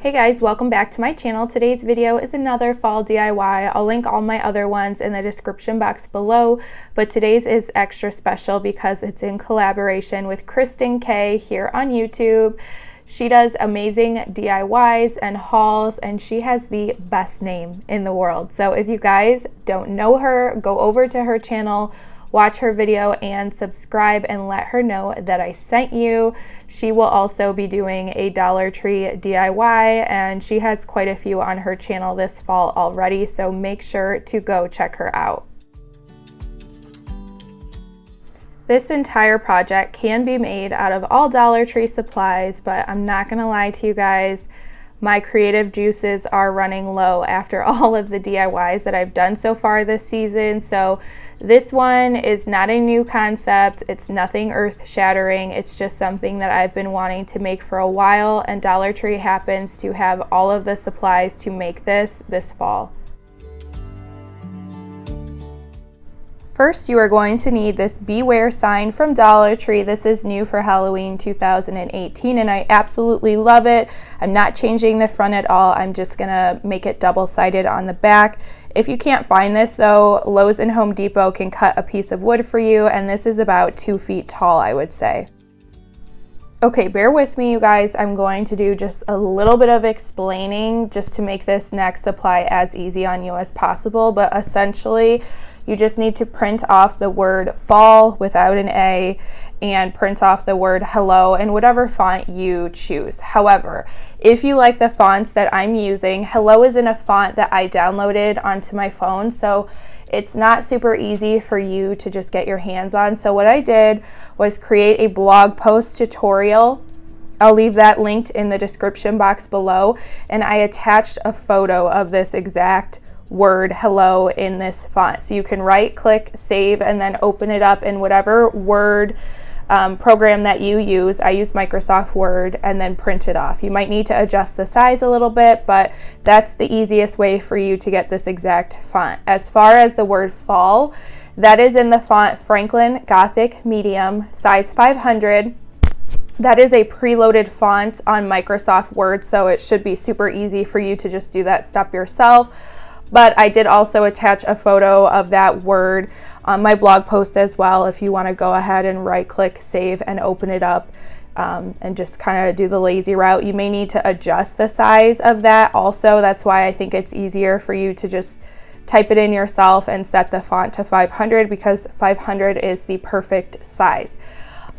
Hey guys, welcome back to my channel. Today's video is another fall DIY. I'll link all my other ones in the description box below, but today's is extra special because it's in collaboration with Kristin Kay here on YouTube. She does amazing DIYs and hauls, and she has the best name in the world. So if you guys don't know her, go over to her channel, watch her video and subscribe and let her know that I sent you. She will also be doing a Dollar Tree DIY, and she has quite a few on her channel this fall already, so make sure to go check her out. This entire project can be made out of all Dollar Tree supplies, but I'm not gonna lie to you guys, my creative juices are running low after all of the DIYs that I've done so far this season. So this one is not a new concept. It's nothing earth-shattering. It's just something that I've been wanting to make for a while, and Dollar Tree happens to have all of the supplies to make this fall. First, you are going to need this Beware sign from Dollar Tree. This is new for Halloween 2018, and I absolutely love it. I'm not changing the front at all. I'm just gonna make it double-sided on the back. If you can't find this though, Lowe's and Home Depot can cut a piece of wood for you, and this is about 2 feet tall, I would say. Okay, bear with me, you guys. I'm going to do just a little bit of explaining just to make this next supply as easy on you as possible, but essentially, you just need to print off the word fall without an A and print off the word hello in whatever font you choose. However, if you like the fonts that I'm using, hello is in a font that I downloaded onto my phone, so it's not super easy for you to just get your hands on. So what I did was create a blog post tutorial. I'll leave that linked in the description box below, and I attached a photo of this exact word hello in this font. So you can right click, save, and then open it up in whatever Word program that you use. I use Microsoft Word, and then print it off. You might need to adjust the size a little bit, but that's the easiest way for you to get this exact font. As far as the word fall, that is in the font Franklin Gothic Medium, size 500. That is a preloaded font on Microsoft Word, so it should be super easy for you to just do that step yourself. But I did also attach a photo of that word on my blog post as well if you want to go ahead and right click, save, and open it up and just kind of do the lazy route. You may need to adjust the size of that also. That's why I think it's easier for you to just type it in yourself and set the font to 500, because 500 is the perfect size.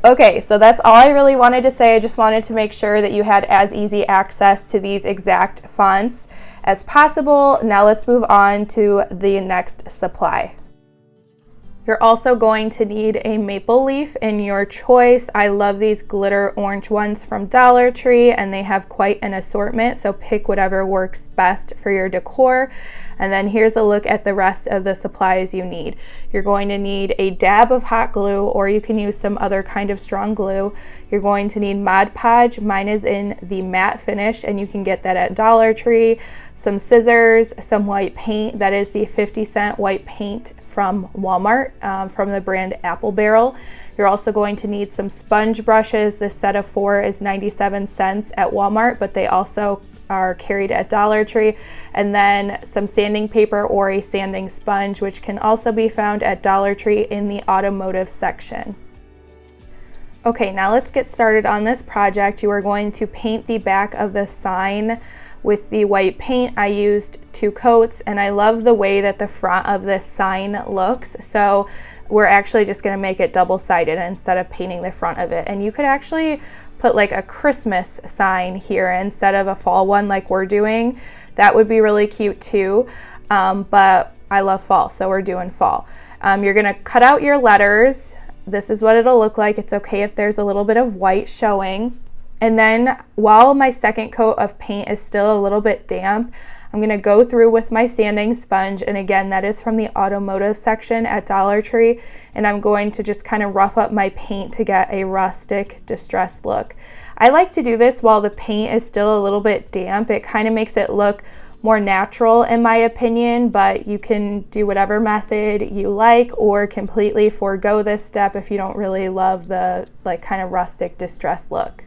Okay, so that's all I really wanted to say. I just wanted to make sure that you had as easy access to these exact fonts as possible. Now let's move on to the next supply. You're also going to need a maple leaf in your choice. I love these glitter orange ones from Dollar Tree, and they have quite an assortment, so pick whatever works best for your decor. And then here's a look at the rest of the supplies you need. You're going to need a dab of hot glue, or you can use some other kind of strong glue. You're going to need Mod Podge. Mine is in the matte finish, and you can get that at Dollar Tree. Some scissors, some white paint. That is the 50-cent white paint from Walmart, from the brand Apple Barrel. You're also going to need some sponge brushes. This set of 4 is 97 cents at Walmart, but they also are carried at Dollar Tree. And then some sanding paper or a sanding sponge, which can also be found at Dollar Tree in the automotive section. Okay, now let's get started on this project. You are going to paint the back of the sign with the white paint. I used 2 coats, and I love the way that the front of this sign looks. So we're actually just gonna make it double-sided instead of painting the front of it. And you could actually put like a Christmas sign here instead of a fall one like we're doing. That would be really cute too, but I love fall, so we're doing fall. You're gonna cut out your letters. This is what it'll look like. It's okay if there's a little bit of white showing. And then while my second coat of paint is still a little bit damp, I'm gonna go through with my sanding sponge, and again, that is from the automotive section at Dollar Tree, and I'm going to just kind of rough up my paint to get a rustic, distressed look. I like to do this while the paint is still a little bit damp. It kind of makes it look more natural in my opinion, but you can do whatever method you like or completely forego this step if you don't really love the like kind of rustic, distressed look.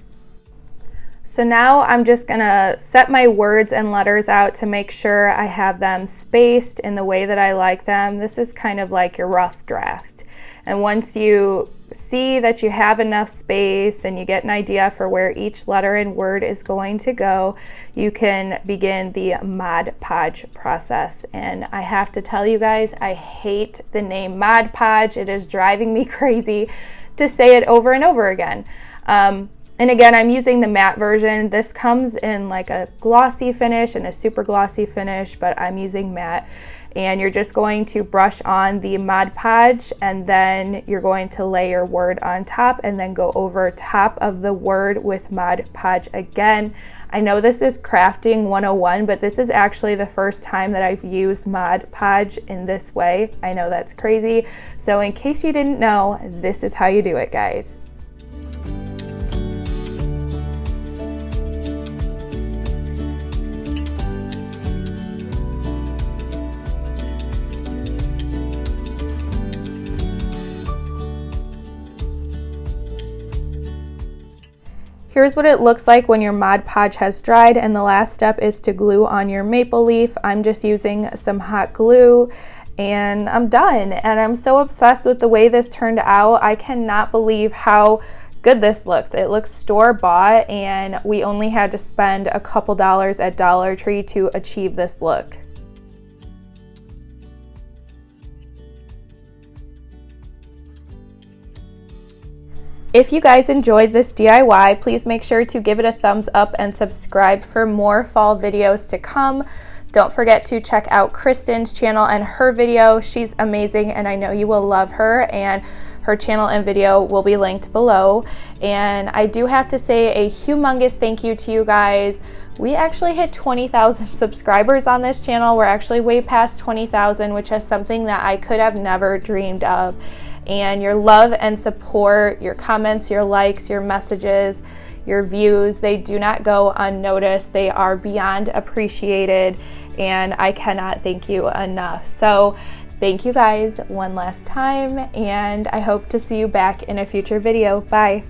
So now I'm just gonna set my words and letters out to make sure I have them spaced in the way that I like them. This is kind of like your rough draft. And once you see that you have enough space and you get an idea for where each letter and word is going to go, you can begin the Mod Podge process. And I have to tell you guys, I hate the name Mod Podge. It is driving me crazy to say it over and over again. And again, I'm using the matte version. This comes in like a glossy finish and a super glossy finish, but I'm using matte. And you're just going to brush on the Mod Podge, and then you're going to lay your word on top and then go over top of the word with Mod Podge again. I know this is crafting 101, but this is actually the first time that I've used Mod Podge in this way. I know that's crazy. So in case you didn't know, this is how you do it, guys. Here's what it looks like when your Mod Podge has dried, and the last step is to glue on your maple leaf. I'm just using some hot glue and I'm done. And I'm so obsessed with the way this turned out. I cannot believe how good this looks. It looks store-bought, and we only had to spend a couple dollars at Dollar Tree to achieve this look. If you guys enjoyed this DIY, please make sure to give it a thumbs up and subscribe for more fall videos to come. Don't forget to check out Kristen's channel and her video. She's amazing, and I know you will love her, and her channel and video will be linked below. And I do have to say a humongous thank you to you guys. We actually hit 20,000 subscribers on this channel. We're actually way past 20,000, which is something that I could have never dreamed of. And your love and support, your comments, your likes, your messages, your views, they do not go unnoticed. They are beyond appreciated, and I cannot thank you enough. So thank you guys one last time, and I hope to see you back in a future video. Bye.